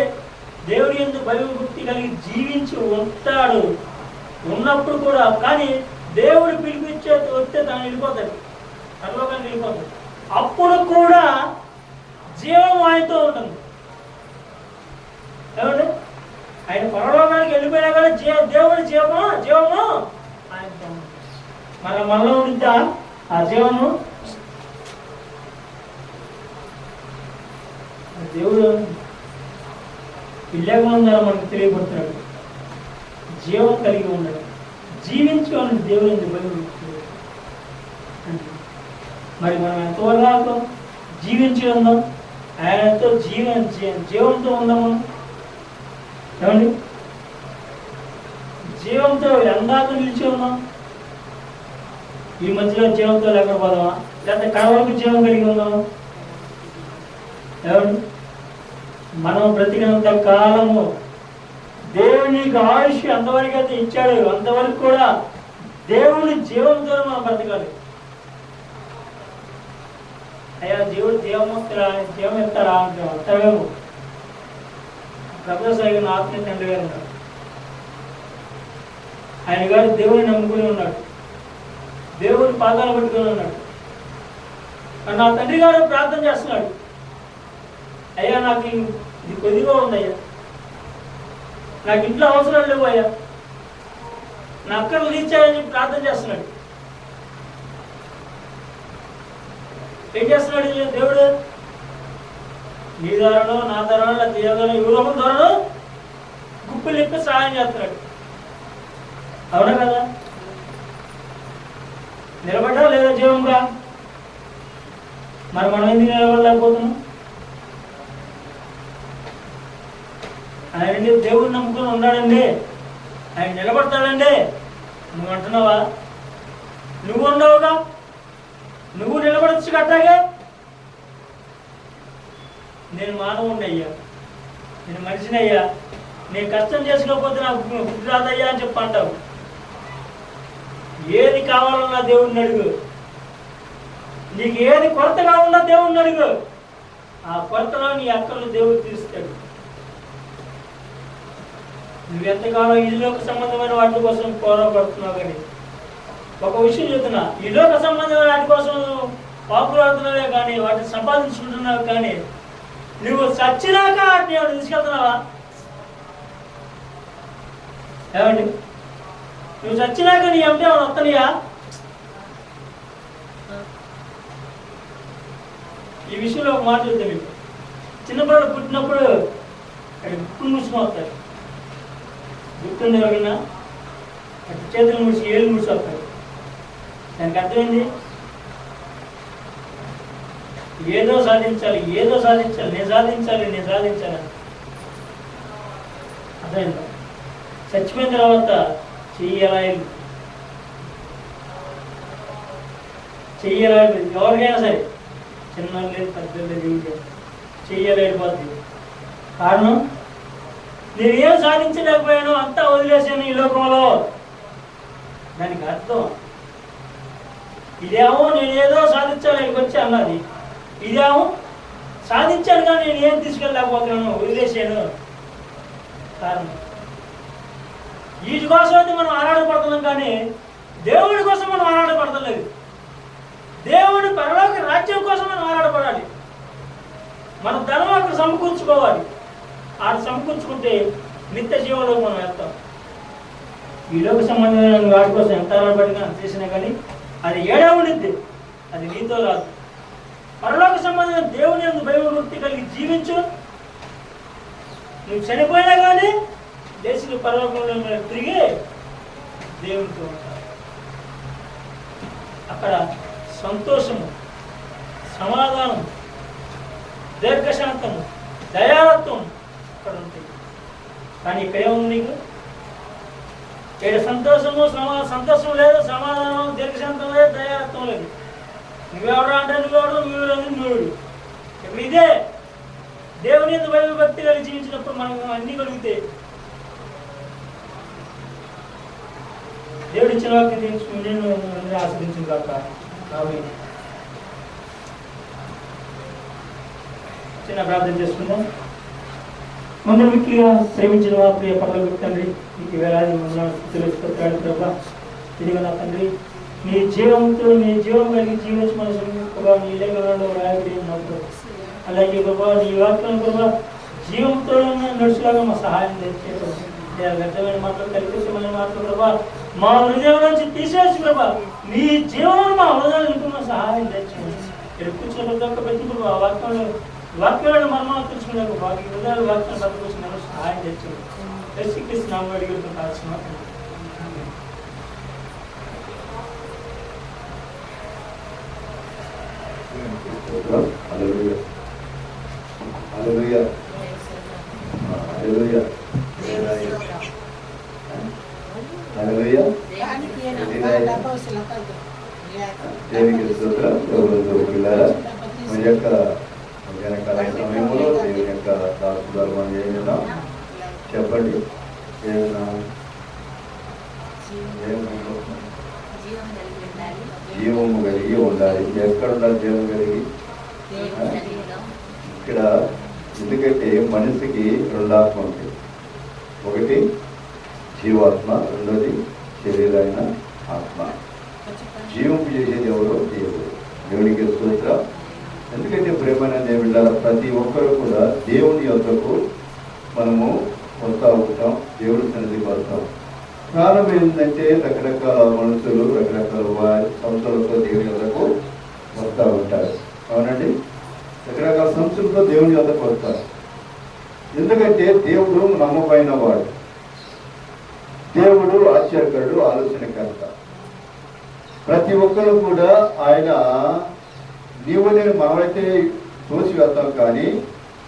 దేవుని యందు భయభక్తి కలిగి జీవించి ఉంటాడు, ఉన్నప్పుడు కూడా, కానీ దేవుడు పిలిపించే వస్తే తను వెళ్ళిపోతాడు, పరలోకానికి వెళ్ళిపోతాడు. అప్పుడు కూడా జీవం ఆయనతో ఉంటుంది. ఏమంటే ఆయన పరలోకానికి వెళ్ళిపోయినా కానీ దేవుడి జీవము ఆయనతో ఉంటుంది. మనలో ఉంటుందా ఆ జీవము? దేవుడు పిల్లగా మనకు తెలియబడుతున్నాడు. జీవం కలిగి ఉండడం, జీవించుకోవాలని దేవుని భయభక్తి. మరి మనం ఎంతవరకు జీవించి ఉందాం, ఆయనతో జీవంతో ఉందాము. ఏమండి, జీవంతో ఎందాక నిలిచి ఉన్నాం. ఈ మధ్యలో జీవంతో లేకుండా పోదామా, లేకపోతే కడవరకు జీవం కలిగి ఉందామా? ఏమండి, మనం బ్రతికినంత కాలము దేవునికి ఆయుష్ అంతవరకు అయితే ఇచ్చాడు, అంతవరకు కూడా దేవుని జీవంతో మనం బ్రతకాలి. అయ్యా దేవుడు జీవం ఎత్తారా అంటే వస్తావేమో. ప్రొఫెసర్ గారు ఆత్మీయ తండ్రి గారు ఉన్నాడు. ఆయన గారు దేవుని నమ్ముకుని ఉన్నాడు, దేవుని పాదాలు పట్టుకుని ఉన్నాడు. నా తండ్రి గారు ప్రార్థన చేస్తున్నాడు, అయ్యా నాకు ఇది కొద్దిగా ఉందయ్యా, నాకు ఇంట్లో అవసరాలు లేవు అయ్యా, నా అక్కలు తీర్చాయని ప్రార్థన చేస్తున్నాడు. ఏం చేస్తున్నాడు దేవుడు? నీ ద్వారానో నా ద్వారానో లేకపోతే యువకుల ద్వారానో గుప్పులు ఇప్పి సహాయం చేస్తున్నాడు. అవునా కదా? నిలబడ్డా లేదా జీవంగా? మరి మనం ఎందుకు నిలబడలేకపోతున్నాం? ఆయన దేవుడిని నమ్ముకుని ఉన్నాడండి, ఆయన నిలబడతాడండి. నువ్వు అంటున్నావా? నువ్వు ఉండవుగా, నువ్వు నిలబడచ్చు కట్టాగే. నేను మానవుడిని అయ్యా, నేను మనిషిని అయ్యా, నేను కష్టం చేసుకోకపోతే నాకు ఫుడ్ రాదయ్యా అని చెప్పి అంటావు. ఏది కావాలన్నా దేవుడిని అడుగు, నీకు ఏది కొరతగా ఉన్నా దేవుడిని అడుగు. ఆ కొరతలో నీ అక్కలు దేవుడు తీరుస్తాడు. నువ్వెంతకాలం ఈ లోక సంబంధమైన వాటి కోసం పోరాడుతున్నావు. కానీ ఒక విషయం చెప్తున్నా, ఈ లోక సంబంధమైన వాటి కోసం పాపులాడుతున్నావే కానీ, వాటిని సంపాదించుకుంటున్నావు కానీ, నువ్వు చచ్చినాక వాటిని తీసుకెళ్తున్నావా? ఏమండి, నువ్వు చచ్చినాక నీ అంటే ఏమైనా వస్తాయా? ఈ విషయంలో ఒక మాట చెప్తే, మీకు చిన్నపిల్లలు పుట్టినప్పుడు గుట్టును ముసుకొని వస్తాయి. గుర్తుంది ఎవరికైనా? అటు చేతులు ముడిచి ఏళ్ళు ముడిచి వస్తాయి. దానికి అర్థమైంది, ఏదో సాధించాలి, ఏదో సాధించాలి, నేను సాధించాలి, నేను సాధించాలని. అర్థమైందా? చచ్చిపోయిన తర్వాత చెయ్యాలి, ఎవరికైనా సరే, చిన్న లేదు పెద్ద లేదు, చెయ్యలేకపోతుంది. కారణం, నేను ఏం సాధించలేకపోయాను, అంతా వదిలేసాను ఈ లోకంలో. దానికి అర్థం, ఇదేమో నేను ఏదో సాధించాలి ఇక్కడికి వచ్చి అన్నది, ఇదేమో సాధించాను కానీ నేను ఏం తీసుకెళ్ళలేకపోతున్నాను, వదిలేసాను. కారణం, వీటి కోసం అయితే మనం ఆరాటపడుతున్నాం కానీ దేవుడి కోసం మనం ఆరాటపడతలేదు. దేవుడి పరలోక రాజ్యం కోసం మనం ఆరాటపడాలి. మన ధనం అక్కడ సమకూర్చుకోవాలి. ఆడ సమకూర్చుకుంటే నిత్య జీవంలో మనం వెళ్తాం. ఈ లోక సంబంధమైన వాటి కోసం ఎంత ఆరాటపడినా చేసినా కానీ అది ఏడా ఉండిద్ది, అది నీతో రాదు. పరలోక సంబంధమైన దేవుని యందు భయభక్తి కలిగి జీవించు. నువ్వు చనిపోయినా కానీ దేశంలో పరలోకంలో తిరిగి దేవునితో ఉంటారు. అక్కడ సంతోషము, సమాధానం, దీర్ఘశాంతము, దయాలత్వం అక్కడ ఉంటాయి. కానీ ఇక్కడ ఏముంది నీకు? ఇక్కడ సంతోషం లేదు, సమాధానం, దీర్ఘశాంతం లేదు, దయాలత్వం లేదు. నువ్వెవరు అంటే నువ్వెవడు, నువ్వు. ఇప్పుడు ఇదే దేవుని యందు భయభక్తి కలిగి జీవించినప్పుడు మనకు అన్ని కలుగుతాయి. దేవుడు ఇచ్చిన వాక్యం తెలుసుకుని నేను ఆస్వాదించింది కాక చిన్న ప్రార్థన చేసుకుందాం. మమ్మల్ని మిక్కిలిగా ప్రేమించిన మా ప్రియ పరలోక తండ్రి, మీకు వేలాది స్థితులు ప్రభా, తిరిగి నా తండ్రి, నీ జీవంతో నీ జీవం కలిగి జీవించి మనసుగా నీ లేఖనాల్లో రాయబడినప్పుడు, అలాగే ప్రభా నీ వాక్యం ప్రభా జీవంతో నడుచులాగా మా సహాయం తెచ్చేది. వ్యర్థమైన మాటలు కల్పించమని మాటలు ప్రభా మా హృదయం నుంచి తీసేసి ప్రభా నీ జీవనం మా హృదయాలు నింపున్న సహాయం తెచ్చింది. ఇక్కడ కూర్చున్న ప్రతి ఒక్క వ్యక్తి ప్రభా వాక్యాలను మర్మాలు తెలుసుకునే వాకి హృదయాలు వాక్యాలను బతకొచ్చిన సహాయం తెచ్చింది. యేసుక్రీస్తు నామములో అడిగి ప్రార్థిస్తున్నాను. హల్లెలూయా, హల్లెలూయా, హల్లెలూయా, హల్లెలూయా. దేవునికి స్తోత్రం. పిల్లరా మన యొక్క వెనకాల సమయంలో దేవుని యొక్క దాసులు మనం ఏమైనా చెప్పండి. ఏమైనా జీవము కలిగి ఉండాలి. ఎక్కడ ఉండాలి జీవం కలిగి? ఇక్కడ. ఎందుకంటే మనిషికి రెండు ఆత్మ ఉంటాయి. ఒకటి జీవాత్మ, రెండోది శరీరైన ఆత్మ. జీవింపు చేసేది ఎవరో దేవుడు. దేవునికి స్తోత్రం. ఎందుకంటే ప్రేమైన దేవుళ్ళ ప్రతి ఒక్కరు కూడా దేవుని యొద్దకు మనము వస్తూ ఉంటాం, దేవుడి సన్నిధికి వస్తాం. కారణం ఏంటంటే రకరకాల మనుషులు రకరకాల వారి సంస్థలతో దేవుని యొద్దకు వస్తూ ఉంటారు. అవునండి, రకరకాల సంస్థలతో దేవుని యొద్దకు వస్తారు. ఎందుకంటే దేవుడు నమ్మకమైన వాడు, దేవుడు ఆశ్చర్యకరుడు, ఆలోచనకర్త. ప్రతి ఒక్కరు కూడా ఆయన నీవు నేను మనమైతే తోసివేస్తాం, కానీ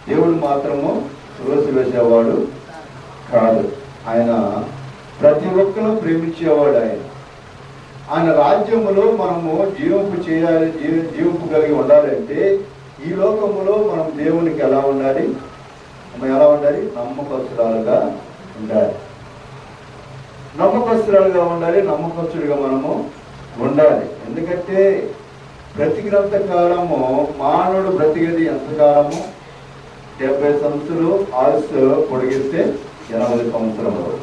దేవుడు మాత్రము తోసివేసేవాడు కాదు. ఆయన ప్రతి ఒక్కరు ప్రేమించేవాడు. ఆయన రాజ్యములో మనము జీవింపు చేయాలి, జీవింపు కలిగి ఉండాలంటే ఈ లోకములో మనం దేవునికి ఎలా ఉండాలి? నమ్మకస్తురాలుగా ఉండాలి. నమ్మకస్తురాలుగా ఉండాలి, నమ్మకస్తుడిగా మనము ఉండాలి. ఎందుకంటే బ్రతికినంత కాలము మానవుడు బ్రతికేది ఎంతకాలము? 70 సంవత్సరాలు. ఆయుష్ పొడిగిస్తే 80 సంవత్సరములు.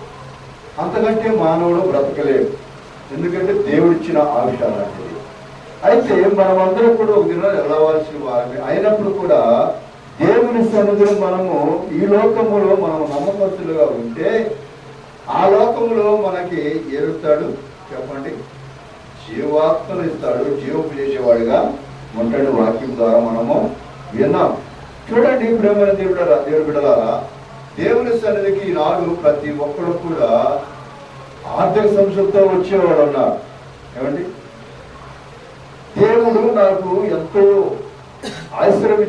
అంతకంటే మానవుడు బ్రతకలేడు. ఎందుకంటే దేవుడిచ్చిన ఆయుష లాంటిది. అయితే మనమందరం కూడా ఒక దినం వెళ్ళవలసిన వారిని అయినప్పుడు కూడా దేవుని సన్నిధిలో మనము ఈ లోకములో మనం నమ్మకస్తులుగా ఉంటే ఆ లోకములో మనకి ఏరుస్తాడు చెప్పండి? జీవాత్మను ఇస్తాడు, జీవపు చేసేవాడుగా ఉంటాడు. వాక్యం ద్వారా మనము విన్నాం. చూడండి ప్రేమ దేవుడి బిడ్డలారా, దేవుని సన్నిధికి ఈనాడు ప్రతి ఒక్కరు కూడా ఆర్థిక సంస్థతో వచ్చేవాడు ఉన్నారు. ఏమండి, దేవుడు నాకు ఎంతో ఆశ్రయం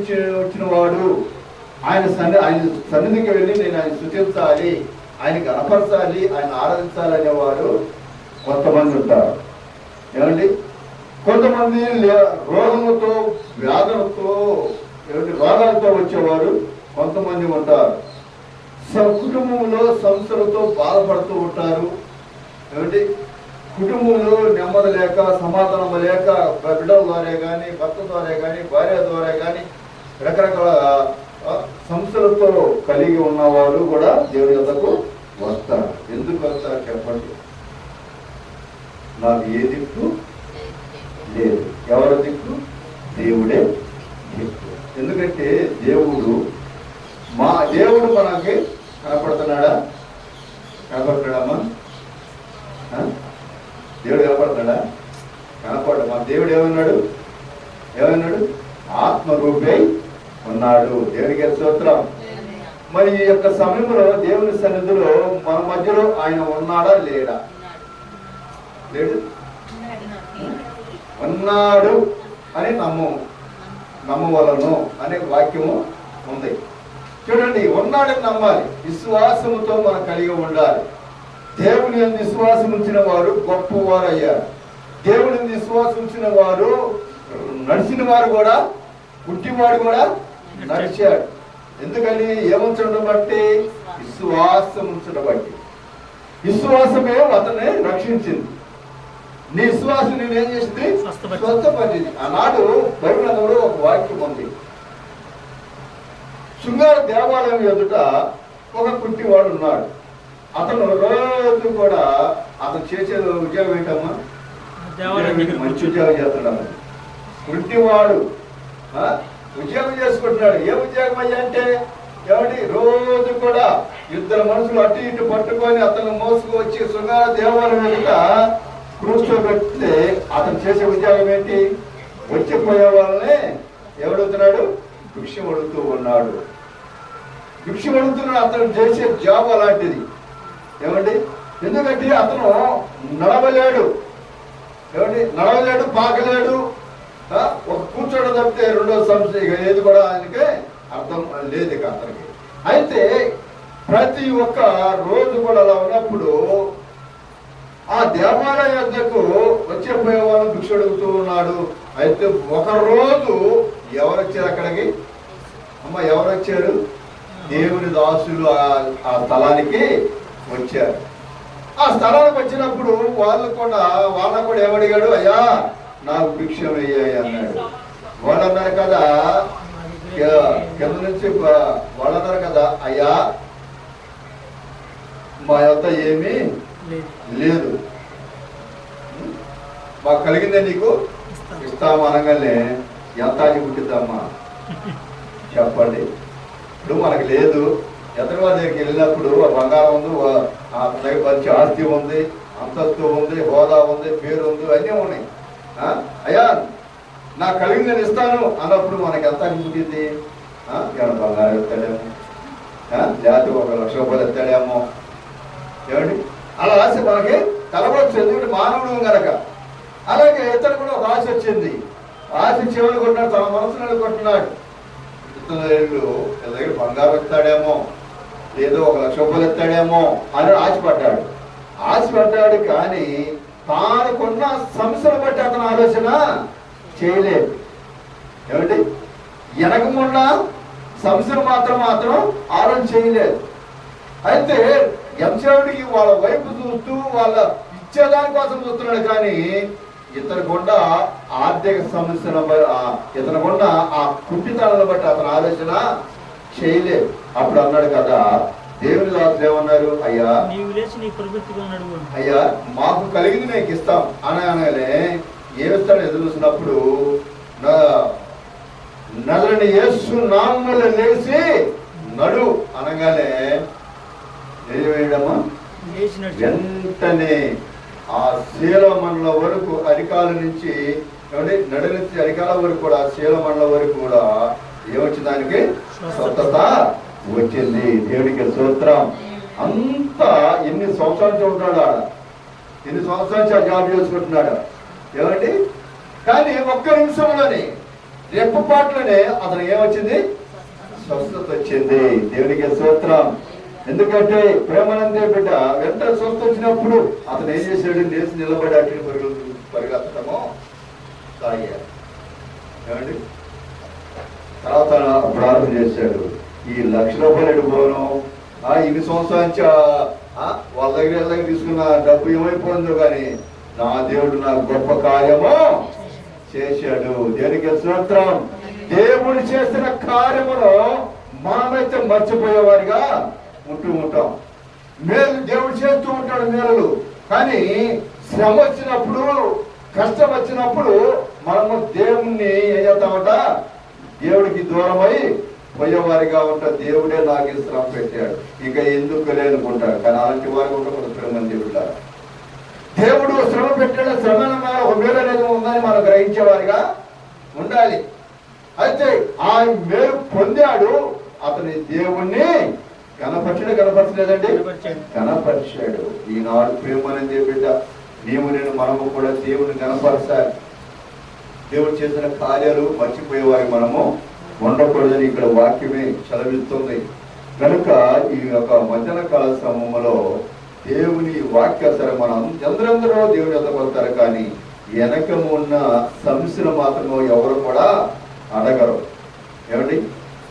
వచ్చిన వాడు, ఆయన సన్నిధికి వెళ్ళి నేను ఆయన స్తుతించాలి, ఆయన గణపరచాలి, ఆయన ఆరాధించాలి అనేవాడు కొంతమంది ఉంటారు. ఏమండి, కొంతమంది రోగములతో వ్యాధులతో రోగాలతో వచ్చేవారు కొంతమంది ఉంటారు. కుటుంబంలో సంస్థలతో బాధపడుతూ ఉంటారు. ఏమంటే కుటుంబంలో నెమ్మది లేక, సమాధానం లేక, బిడ్డల ద్వారా కానీ, భర్త ద్వారా కానీ, భార్య ద్వారా కానీ రకరకాల సంస్థలతో కలిగి ఉన్నవారు కూడా దేవుని వద్దకు వస్తారు. ఎందుకు వస్తారు చెప్పండి? నాకు ఏ దిక్కు లేదు. ఎవరి దిక్కు? దేవుడే దిక్కు. ఎందుకంటే దేవుడు మనకి కనపడుతున్నాడా? కనపడుతున్నాడమ్మా? దేవుడు కనపడుతున్నాడా? కనపడ. మన దేవుడు ఏమన్నాడు? ఆత్మరూపై ఉన్నాడు. దేవునికి స్తోత్రం. మరి ఈ యొక్క సమయంలో దేవుని సన్నిధిలో మన మధ్యలో ఆయన ఉన్నాడా లేడా? లేడు. ఉన్నాడు అని నమ్మవలను అనే వాక్యము ఉంది. చూడండి, ఉన్నాడని నమ్మాలి. విశ్వాసముతో మనం కలిగి ఉండాలి. దేవుని యందు విశ్వాసం ఉంచిన వారు గొప్పవారు అయ్యారు. దేవుని యందు విశ్వాసం ఉంచిన వారు నడిచిన వారు కూడా, పుట్టివాడు కూడా నడిచాడు. ఎందుకని? ఏముంచడం బట్టి? విశ్వాసం ఉంచడం బట్టి. విశ్వాసమే అతన్ని రక్షించింది. నీ విశ్వాసం నేనేం చేసింది? స్వస్థపరిచింది. ఆనాడు బైబిల్లో ఒక వాక్యం ఉంది. శృంగార దేవాలయం ఎదుట ఒక కుంటివాడు ఉన్నాడు. అతను రోజు కూడా అతను చేసే ఉద్యోగం ఏంటమ్మా? మంచి ఉద్యోగం చేస్తున్నాడు. కుంటివాడు ఉద్యోగం చేసుకుంటున్నాడు. ఏ ఉద్యోగం అయ్యా అంటే ఏమండి? రోజు కూడా ఇద్దరు మనుషులు అటు ఇటు పట్టుకొని అతను మోసుకొచ్చి శృంగార దేవాలయం ఎదుట కూర్చోబెడితే అతను చేసే ఉద్యోగం ఏంటి? వచ్చిపోయే వాళ్ళనే ఎవడుతున్నాడు? భిక్షం అడుగుతూ ఉన్నాడు. భిక్షం అడుగుతున్నాడు. అతను చేసే జాబ్ అలాంటిది. ఏమండి? ఎందుకంటే అతను నడవలేడు. ఏమండి? నడవలేడు, పాకలేడు. ఒక కూర్చోడం తప్పితే రెండో సంస్థ ఏది కూడా ఆయనకే అర్థం లేదు ఇక అతనికి. అయితే ప్రతి ఒక్క రోజు కూడా అలా ఉన్నప్పుడు ఆ దేవాలయ యొద్దకు వచ్చే పోయేవాళ్ళు భిక్ష అడుగుతూ ఉన్నాడు. అయితే ఒక రోజు ఎవరు వచ్చారు అక్కడికి? అమ్మ ఎవరు వచ్చారు? దేవుని దాసులు ఆ స్థలానికి వచ్చారు. ఆ స్థలానికి వచ్చినప్పుడు వాళ్ళకు కూడా ఏమడిగాడు? అయ్యా నాకు భిక్ష వేయాలి అన్నాడు. వాళ్ళు అన్నారు కదా, కింద నుంచి వాళ్ళు అన్నారు కదా, అయ్యా మా యొద్ద ఏమీ లేదు, మాకు కలిగిందే నీకు ఇస్తాము అనగానే ఎంత అని పుట్టిద్దమ్మా చెప్పండి. ఇప్పుడు మనకు లేదు, ఎదురు వాళ్ళ దగ్గరికి వెళ్ళినప్పుడు ఆ బంగారం ఉంది, అతని దగ్గర మంచి ఆస్తి ఉంది, అంతస్తు ఉంది, హోదా ఉంది, పేరు ఉంది, అన్నీ ఉన్నాయి. అయ్యా నాకు కలిగింది నేను ఇస్తాను అన్నప్పుడు మనకి ఎంత అని పుట్టింది? ఏమన్నా బంగారం ఎత్తాడేమో, లేకపోతే 1 లక్ష రూపాయలు ఎత్తాడేమో. ఏమండి అలా ఆశ మనకి కలవచ్చు, ఎందుకంటే మానవుడు కనుక. అలాగే ఇతను కూడా ఒక ఆశ వచ్చింది. ఆశ చెవులు కొట్టినాడు, తన మనసును కొట్టినాడు. ఇతను దగ్గర బంగారం ఎత్తాడేమో, ఏదో 1 లక్ష రూపాయలు ఎత్తాడేమో అని ఆశపడ్డాడు. ఆశపడ్డాడు కానీ తానుకున్న సమస్యను బట్టి అతను ఆలోచన చేయలేదు. ఏమండి వెనకమున్న సమస్యను మాత్రం ఆలోచన చేయలేదు. అయితే ఎంసేవుడికి వాళ్ళ వైపు చూస్తూ వాళ్ళ ఇచ్చేదాని కోసం చూస్తున్నాడు కానీ ఇతనుకుండా ఆర్థిక సమస్యను ఇతనుకుండా ఆ కుంటితనాలను బట్టి అతను ఆలోచన చేయలేదు. అప్పుడు అన్నాడు కదా, దేవుని దాసులు ఏమన్నారు? అయ్యా అయ్యా మాకు కలిగింది నీకు ఇస్తాం అనగానే ఏమిస్తాడు ఎదురు చూసినప్పుడు నజరేయుడైన యేసు నామములో లేచి నడు అనగానే ఏమేయడమ్మా వెంటనే ఆ శీలమండల వరకు అరికాల నుంచి నడు నుంచి అరికాల వరకు కూడా శీలమండల వరకు కూడా ఏమొచ్చింది? దానికి స్వస్థత వచ్చింది. దేవుడికి స్తోత్రం. అంతా ఎన్ని సంవత్సరాల నుంచి ఉంటున్నాడు ఆడ, ఎన్ని సంవత్సరాల నుంచి జాబ్ చేసుకుంటున్నాడు. ఏమండి కానీ ఒక్క నిమిషంలోనే రెప్పపాట్లోనే అతను ఏమొచ్చింది? స్వస్థత వచ్చింది. దేవుడికి స్తోత్రం. ఎందుకంటే ప్రేమానందే బిడ్డ వెంట స్వస్థ వచ్చినప్పుడు అతను ఏం చేశాడు? లేచి నిలబడి అటు పరిగెత్తడమో తాగాడు. ఏమండి తర్వాత ప్రార్థన చేశాడు, ఈ 1 లక్ష రూపాయలు ఎడిపోను, ఇన్ని సంవత్సరాల నుంచి వాళ్ళ దగ్గర తీసుకున్న డబ్బు ఏమైపోయిందో కానీ నా దేవుడు నాకు గొప్ప కార్యము చేశాడు. దేవునికి స్తోత్రం. దేవుడు చేసిన కార్యములో మనమైతే మర్చిపోయేవారిగా ఉంటాం. మేలు దేవుడు చేస్తూ ఉంటాడు మేలు, కానీ శ్రమ వచ్చినప్పుడు కష్టం వచ్చినప్పుడు మనము దేవుణ్ణి ఏం చేస్తామంట? దేవుడికి దూరమై పోయేవారిగా ఉంటా. దేవుడే నాకు శ్రమ పెట్టాడు, ఇక ఎందుకు లేనుకుంటాడు. కానీ అలాంటి వారు కూడా ప్రేమ దేవుడు. దేవుడు శ్రమ పెట్టాడు, శ్రమ ఒక మేలు అనేది ఉందని మనం గ్రహించేవారిగా ఉండాలి. అయితే ఆ మేలు పొందాడు, అతని దేవుణ్ణి కనపరచలేదండి, కనపరిచాడు. ఈనాడు ప్రేమ అనేది బిడ్డ నేను మనము కూడా దేవుని కనపరచాలి. దేవుడు చేసిన కార్యాలు మర్చిపోయేవారి మనము ఉండకూడదని ఇక్కడ వాక్యమే చదివిస్తుంది. కనుక ఈ యొక్క మధ్యాహ్న కాల సమయంలో దేవుని వాక్య సరే మనం ఎందరెందరో దేవుని ఎదుర్కొంటారు, కానీ వెనకము ఉన్న సమస్యలు మాత్రము ఎవరు కూడా అడగరు. ఏమండి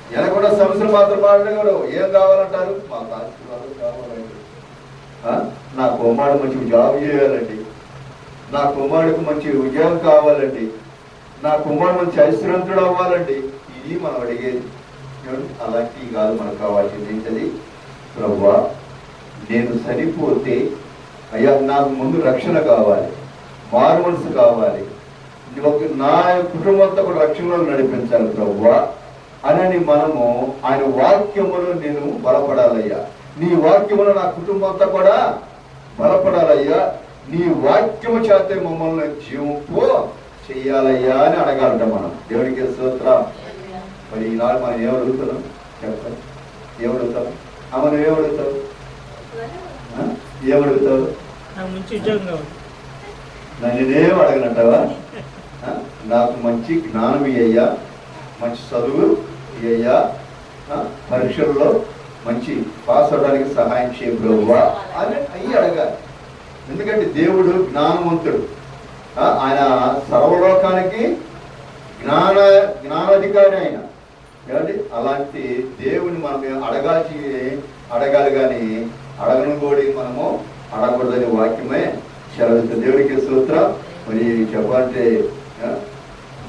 వెనకున్న సమస్యలు మాత్రం అడగరు. ఏం కావాలంటారు? మాకు ఆశీర్వాదం కావాలండి, నా కుమారుడు మంచి జాబ్ చేయాలండి, నా కుమారుడికి మంచి ఉద్యోగం కావాలండి, నా కుమారుడు మంచి ఐశ్వర్యంతుడు అవ్వాలండి. ఇది మనం అడిగేది. అలాంటివి కాదు మనకు కావాల్సింది. ఏంటది? ప్రభువా నేను సరిపోతే అయ్యా నాకు ముందు రక్షణ కావాలి, మారు మనసు కావాలి, నా కుటుంబంతో కూడా రక్షణలో నడిపించాలి ప్రభువా అని మనము ఆయన వాక్యములో నేను బలపడాలయ్యా, నీ వాక్యములో నా కుటుంబంతో కూడా బలపడాలయ్యా, నీ వాక్యము చేత మమ్మల్ని జీవింపు చెయ్యాలయ్యా అని అడగాలంట మనం. దేవుడికి స్తోత్రం. మరి ఈనాడు మనం ఏమడుగుతున్నాం చెప్పండి? ఏమడుగుతాం? మనం ఏమడుగుతావు? ఏమడుగుతావు? నేనేం అడగనంటావా? నాకు మంచి జ్ఞానం ఇయ్యా, మంచి చదువు ఇయ్యా, పరీక్షల్లో మంచి పాస్ అవడానికి సహాయం చేయ ప్రభువా అని అయ్యి అడగాలి. ఎందుకంటే దేవుడు జ్ఞానవంతుడు. ఆయన సర్వలోకానికి జ్ఞానాధికారి ఆయన. కాబట్టి అలాంటి దేవుని మనం అడగాలి కానీ అడగను కూడా మనము అడగకూడదని వాక్యమే సెలవిస్తుంది. దేవుడికి స్తోత్రం. మరి చెప్పాలంటే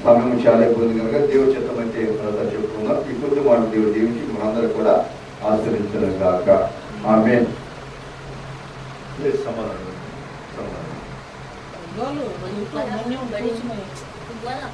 సమయం చాలా అయిపోయింది కనుక దేవుడి చిత్తం అయితే చెప్పుకుందాం. ఈ కొద్ది మాట దేవుడు దీవించి మనందరూ కూడా ఆశ్రయించడం కాక. ఆమేన్. సమాధానం Igual la